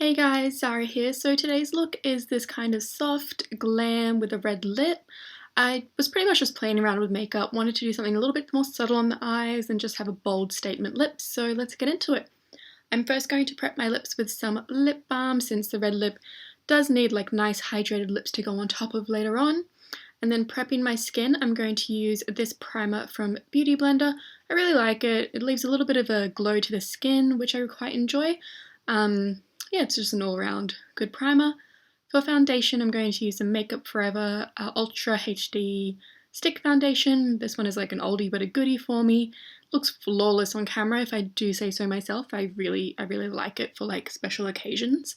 Hey guys, Zara here. So today's look is this kind of soft glam with a red lip. I was pretty much just playing around with makeup, wanted to do something a little bit more subtle on the eyes and just have a bold statement lip, so let's get into it. I'm first going to prep my lips with some lip balm since the red lip does need like nice hydrated lips to go on top of later on. And then prepping my skin, I'm going to use this primer from Beauty Blender. I really like it. It leaves a little bit of a glow to the skin, which I quite enjoy. Yeah, it's just an all-round good primer. For foundation, I'm going to use the Makeup Forever Ultra HD Stick Foundation. This one is like an oldie but a goodie for me. Looks flawless on camera if I do say so myself. I really like it for like special occasions.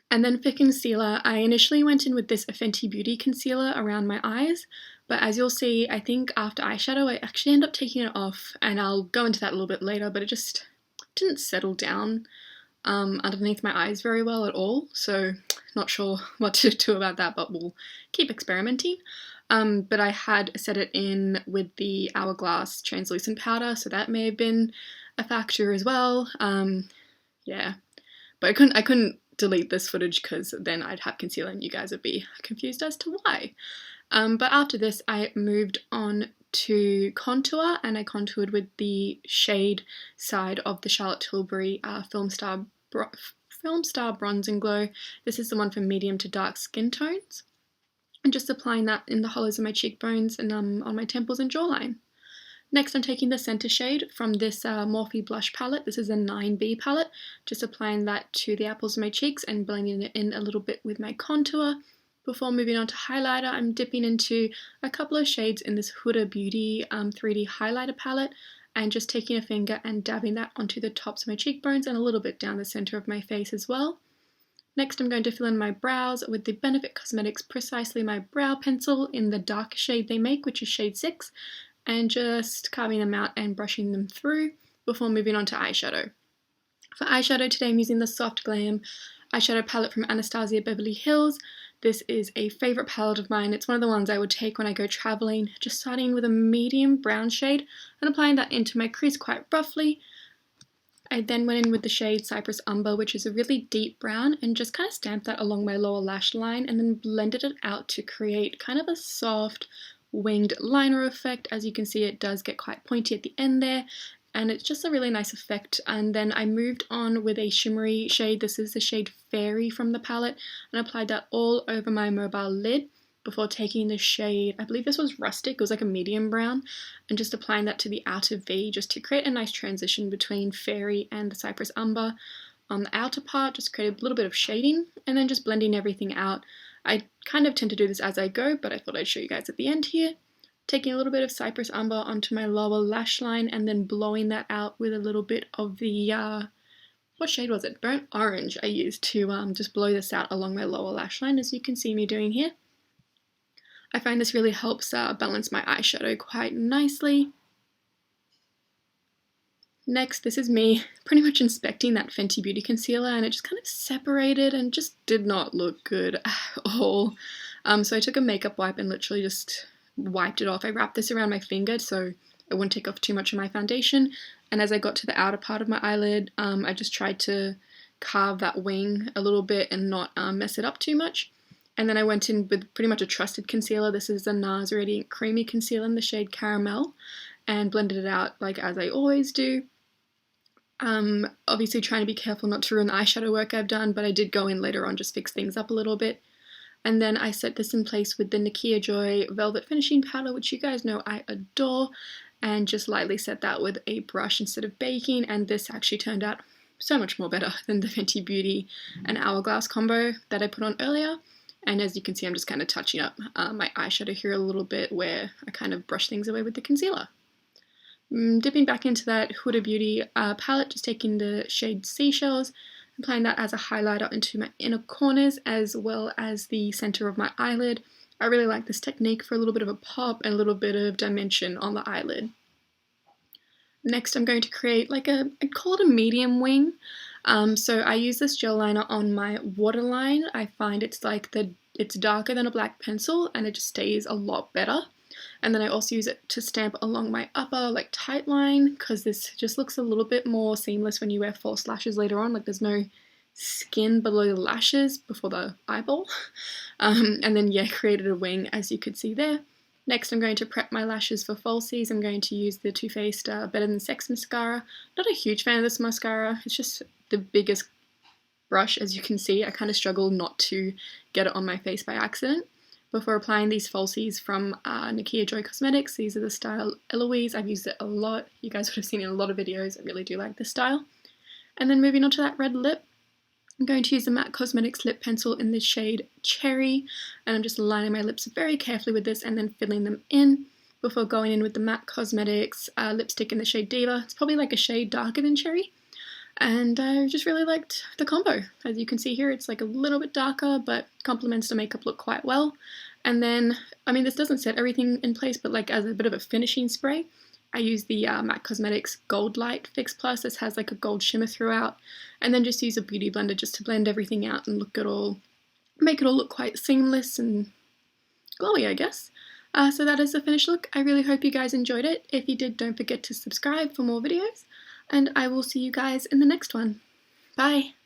And then for concealer, I initially went in with this Fenty Beauty concealer around my eyes, but as you'll see, I think after eyeshadow I actually end up taking it off, and I'll go into that a little bit later, but it just didn't settle down underneath my eyes very well at all, so not sure what to do about that, but we'll keep experimenting. But I had set it in with the Hourglass translucent powder, so that may have been a factor as well. Yeah, but I couldn't delete this footage because then I'd have concealer and you guys would be confused as to why. But after this I moved on to contour, and I contoured with the shade side of the Charlotte Tilbury Filmstar Bronze and Glow. This is the one for medium to dark skin tones. And just applying that in the hollows of my cheekbones and on my temples and jawline. Next I'm taking the center shade from this Morphe blush palette. This is a 9B palette. Just applying that to the apples of my cheeks and blending it in a little bit with my contour. Before moving on to highlighter, I'm dipping into a couple of shades in this Huda Beauty 3D highlighter palette and just taking a finger and dabbing that onto the tops of my cheekbones and a little bit down the center of my face as well. Next I'm going to fill in my brows with the Benefit Cosmetics Precisely My Brow Pencil in the dark shade they make, which is shade 6. And just carving them out and brushing them through before moving on to eyeshadow. For eyeshadow today I'm using the Soft Glam eyeshadow palette from Anastasia Beverly Hills. This is a favourite palette of mine. It's one of the ones I would take when I go travelling. Just starting with a medium brown shade and applying that into my crease quite roughly. I then went in with the shade Cyprus Umber, which is a really deep brown, and just kind of stamped that along my lower lash line and then blended it out to create kind of a soft winged liner effect. As you can see, it does get quite pointy at the end there, and it's just a really nice effect. And then I moved on with a shimmery shade. This is the shade Fairy from the palette, and applied that all over my mobile lid before taking the shade, I believe this was Rustic, it was like a medium brown, and just applying that to the outer V just to create a nice transition between Fairy and the Cyprus Umber. On the outer part, just create a little bit of shading, and then just blending everything out. I kind of tend to do this as I go, but I thought I'd show you guys at the end here. Taking a little bit of Cyprus Umber onto my lower lash line and then blowing that out with a little bit of the, what shade was it? Burnt Orange I used to just blow this out along my lower lash line, as you can see me doing here. I find this really helps balance my eyeshadow quite nicely. Next, this is me pretty much inspecting that Fenty Beauty concealer, and it just kind of separated and just did not look good at all. So I took a makeup wipe and literally just wiped it off. I wrapped this around my finger so it wouldn't take off too much of my foundation, and as I got to the outer part of my eyelid, I just tried to carve that wing a little bit and not mess it up too much. And then I went in with pretty much a trusted concealer. This is the NARS Radiant Creamy Concealer in the shade Caramel, and blended it out like as I always do. Obviously trying to be careful not to ruin the eyeshadow work I've done, but I did go in later on, just fix things up a little bit. And then I set this in place with the Nikkia Joy Velvet Finishing Powder, which you guys know I adore, and just lightly set that with a brush instead of baking, and this actually turned out so much more better than the Fenty Beauty and Hourglass combo that I put on earlier. And as you can see, I'm just kind of touching up my eyeshadow here a little bit where I kind of brush things away with the concealer. Dipping back into that Huda Beauty palette, just taking the shade Seychelles, applying that as a highlighter into my inner corners as well as the center of my eyelid. I really like this technique for a little bit of a pop and a little bit of dimension on the eyelid. Next I'm going to create like I'd call it a medium wing. So I use this gel liner on my waterline. I find it's darker than a black pencil and it just stays a lot better. And then I also use it to stamp along my upper, like, tight line, because this just looks a little bit more seamless when you wear false lashes later on. Like, there's no skin below the lashes before the eyeball. And then, yeah, created a wing, as you could see there. Next, I'm going to prep my lashes for falsies. I'm going to use the Too Faced Better Than Sex mascara. Not a huge fan of this mascara. It's just the biggest brush, as you can see. I kind of struggle not to get it on my face by accident. Before applying these falsies from Nikkia Joy Cosmetics, these are the style Eloise. I've used it a lot. You guys would have seen it in a lot of videos. I really do like this style. And then moving on to that red lip, I'm going to use the MAC Cosmetics lip pencil in the shade Cherry, and I'm just lining my lips very carefully with this and then filling them in before going in with the MAC Cosmetics lipstick in the shade Diva. It's probably like a shade darker than Cherry, and I just really liked the combo. As you can see here, it's like a little bit darker, but complements the makeup look quite well. And then, I mean, this doesn't set everything in place, but like as a bit of a finishing spray, I use the MAC Cosmetics Gold Light Fix Plus. This has like a gold shimmer throughout, and then just use a beauty blender just to blend everything out and make it all look quite seamless and glowy, I guess. So that is the finished look. I really hope you guys enjoyed it. If you did, don't forget to subscribe for more videos, and I will see you guys in the next one. Bye!